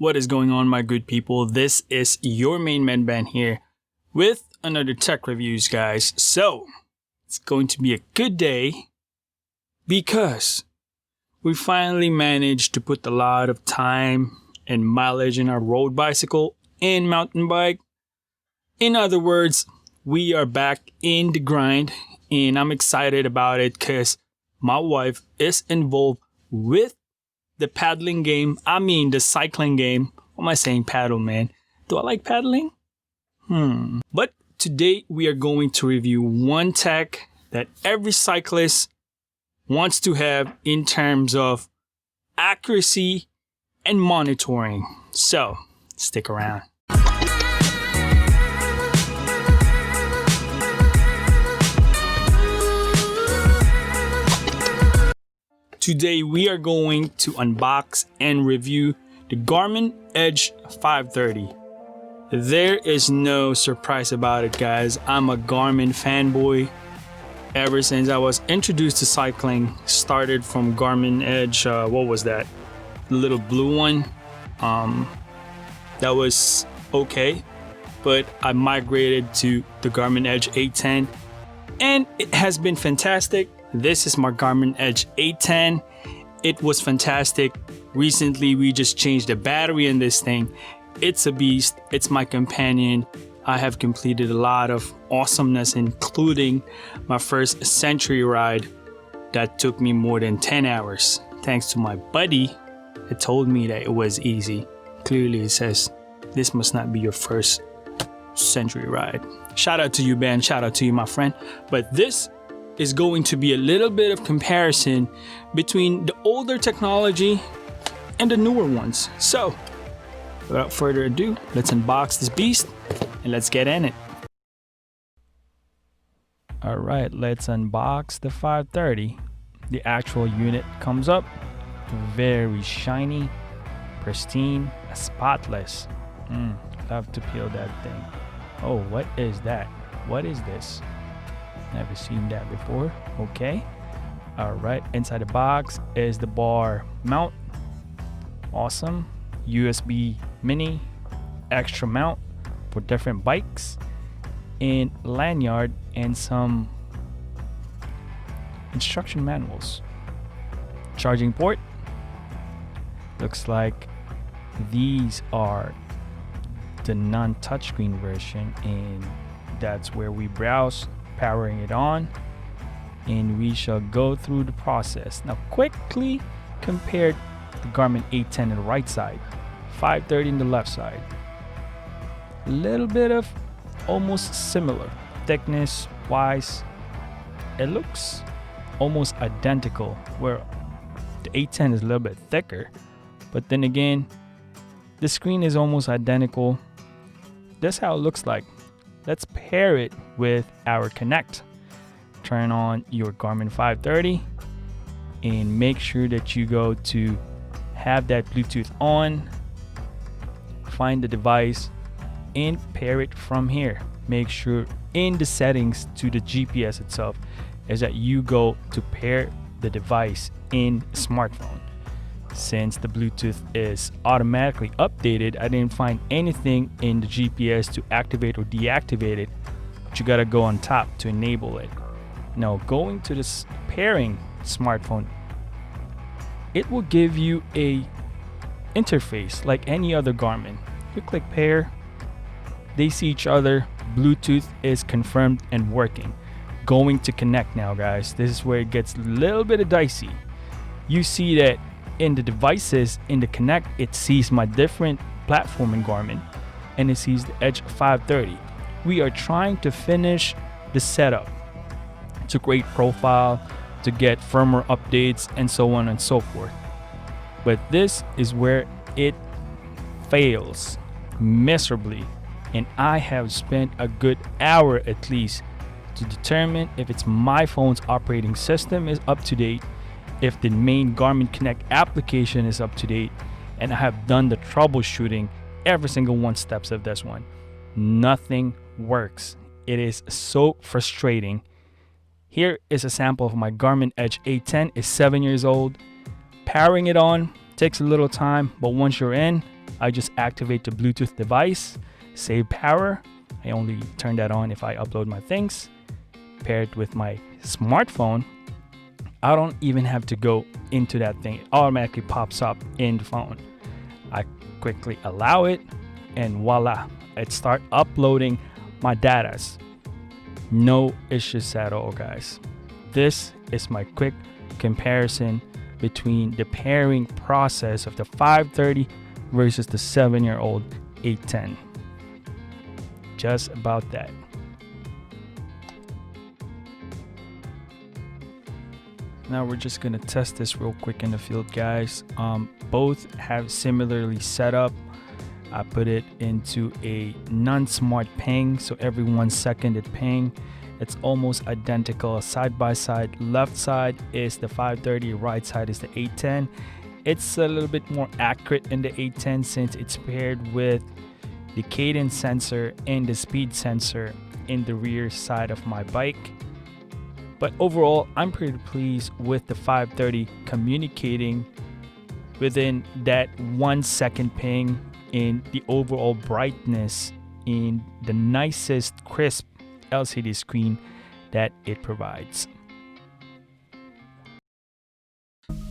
What is going on, my good people? This is your main man Ben here with another tech reviews, guys. So it's going to be a good day because we finally managed to put a lot of time and mileage in our road bicycle and mountain bike. In other words, we are back in the grind, and I'm excited about it because my wife is involved with the paddling game. I mean the cycling game. What am I saying, paddle, man? Do I like paddling? But today we are going to review one tech that every cyclist wants to have in terms of accuracy and monitoring. So stick around. Today we are going to unbox and review the Garmin Edge 530. There is no surprise about it, guys. I'm a Garmin fanboy ever since I was introduced to cycling. Started from Garmin Edge, what was that? The little blue one. That was okay, but I migrated to the Garmin Edge 810 and it has been fantastic. This is my Garmin Edge 810. It was fantastic. Recently, we just changed the battery in this thing. It's a beast. It's my companion. I have completed a lot of awesomeness, including my first century ride that took me more than 10 hours. Thanks to my buddy, it told me that it was easy. Clearly, it says, this must not be your first century ride. Shout out to you, Ben. Shout out to you, my friend. But this is going to be a little bit of comparison between the older technology and the newer ones. So without further ado, let's unbox this beast and let's get in it. All right, let's unbox the 530. The actual unit comes up very shiny, pristine, spotless. Love to peel that thing. Oh, what is that? What is this? Never seen that before. Okay. All right. Inside the box is the bar mount. Awesome. USB mini extra mount for different bikes, and lanyard and some instruction manuals. Charging port. Looks like these are the non-touchscreen version, and that's where we browse. Powering it on, and we shall go through the process. Now quickly compare the Garmin 810 on the right side, 530 on the left side. A little bit of almost similar thickness wise. It looks almost identical, where the 810 is a little bit thicker, but then again the screen is almost identical. That's how it looks like. Let's pair it with our Connect. Turn on your Garmin 530 and make sure that you go to have that Bluetooth on. Find the device and pair it from here. Make sure in the settings to the GPS itself is that you go to pair the device in smartphone. Since the Bluetooth is automatically updated, I didn't find anything in the GPS to activate or deactivate it, but you gotta go on top to enable it. Now going to this pairing smartphone, it will give you a interface like any other Garmin. You click pair, they see each other, Bluetooth is confirmed and working. Going to connect now, guys. This is where it gets a little bit of dicey. You see that in the devices in the Connect, it sees my different platform in Garmin, and it sees the Edge 530. We are trying to finish the setup to create profile, to get firmware updates, and so on and so forth. But this is where it fails miserably, and I have spent a good hour at least to determine if it's my phone's operating system is up to date, if the main Garmin Connect application is up to date, and I have done the troubleshooting every single one steps of this one. Nothing works. It is so frustrating. Here is a sample of my Garmin Edge 810. It's 7 years old. Powering it on takes a little time, but once you're in, I just activate the Bluetooth device, save power. I only turn that on if I upload my things. Pair it with my smartphone. I don't even have to go into that thing. It automatically pops up in the phone. I quickly allow it, and voila, it start uploading my datas. No issues at all, guys. This is my quick comparison between the pairing process of the 530 versus the 7-year-old 810. Just about that. Now we're just gonna test this real quick in the field, guys. Both have similarly set up. I put it into a non-smart ping, so every 1 second it ping. It's almost identical side by side. Left side is the 530, right side is the 810. It's a little bit more accurate in the 810 since it's paired with the cadence sensor and the speed sensor in the rear side of my bike. But overall, I'm pretty pleased with the 530 communicating within that 1 second ping in the overall brightness in the nicest crisp LCD screen that it provides.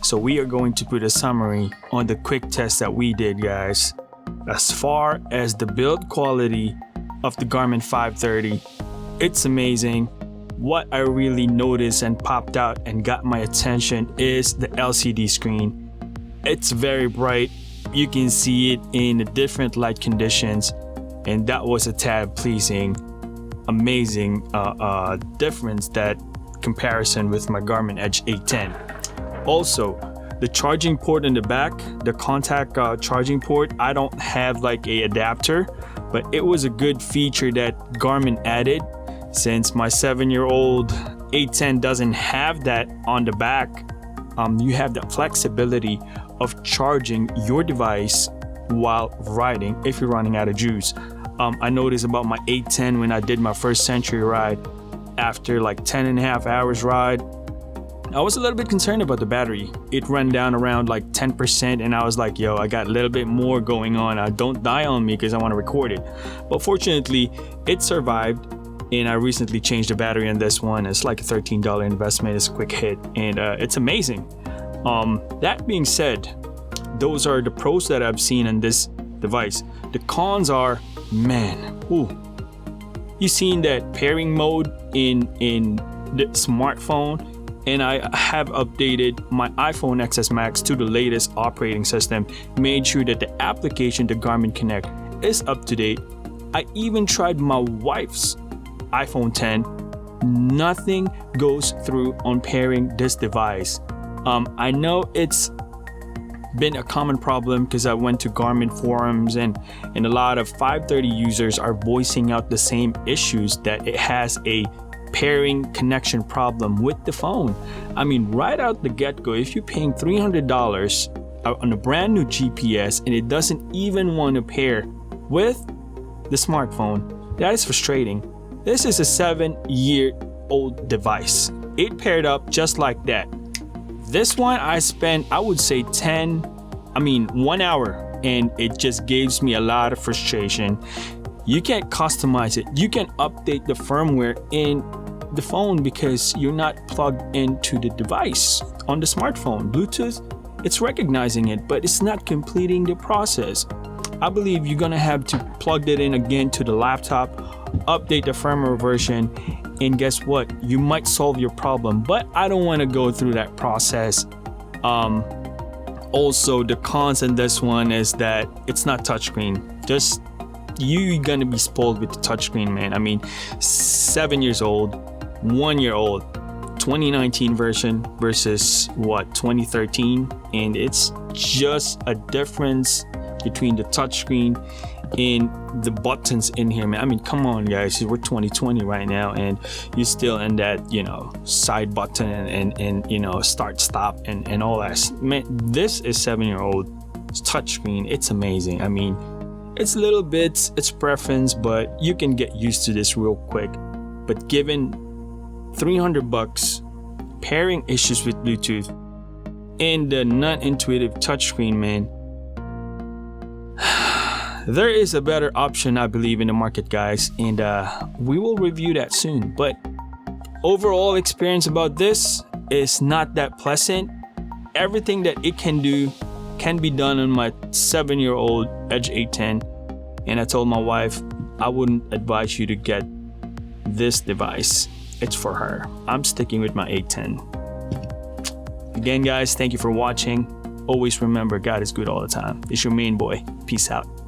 So we are going to put a summary on the quick test that we did, guys. As far as the build quality of the Garmin 530, it's amazing. What I really noticed and popped out and got my attention is the LCD screen. It's very bright. You can see it in the different light conditions, and that was a tad pleasing. Amazing difference, that comparison with my Garmin Edge 810. Also, the charging port in the back, the contact charging port, I don't have like a adapter, but it was a good feature that Garmin added, since my 7-year-old 810 doesn't have that on the back. You have the flexibility of charging your device while riding if you're running out of juice. I noticed about my 810 when I did my first Century ride. After like 10.5 hours ride, I was a little bit concerned about the battery. It ran down around like 10%, and I was like, yo, I got a little bit more going on. Don't die on me because I want to record it. But fortunately, it survived, and I recently changed the battery on this one. It's like a $13 investment. It's a quick hit, and it's amazing. That being said, those are the pros that I've seen on this device. The cons are, man, you seen that pairing mode in the smartphone, and I have updated my iPhone XS Max to the latest operating system, made sure that the application, the Garmin Connect, is up to date. I even tried my wife's iPhone 10. Nothing goes through on pairing this device. I know it's been a common problem because I went to Garmin forums, and a lot of 530 users are voicing out the same issues, that it has a pairing connection problem with the phone. I mean, right out the get-go, if you're paying $300 on a brand new GPS and it doesn't even want to pair with the smartphone, that is frustrating. This is a 7-year-old device. It paired up just like that. This one I spent, I would say 1 hour, and it just gives me a lot of frustration. You can't customize it. You can update the firmware in the phone because you're not plugged into the device on the smartphone. Bluetooth, it's recognizing it, but it's not completing the process. I believe you're gonna have to plug it in again to the laptop, update the firmware version, and guess what? You might solve your problem, but I don't want to go through that process. Also, the cons in this one is that it's not touchscreen. Just you're gonna be spoiled with the touchscreen, man. I mean, 7 years old, 1 year old, 2019 version versus what, 2013, and it's just a difference between the touchscreen and the buttons in here, man. I mean, come on, guys, we're 2020 right now, and you're still in that, side button and start, stop, and all that. Man, this is 7-year-old touchscreen. It's amazing. I mean, it's little bits, it's preference, but you can get used to this real quick. But given $300, pairing issues with Bluetooth, and the non-intuitive touchscreen, man, there is a better option, I believe, in the market, guys, and we will review that soon. But overall experience about this is not that pleasant. Everything that it can do can be done on my 7-year-old Edge 810, and I told my wife I wouldn't advise you to get this device. It's for her. I'm sticking with my 810. Again, guys, thank you for watching. Always remember, God is good all the time. It's your main boy. Peace out.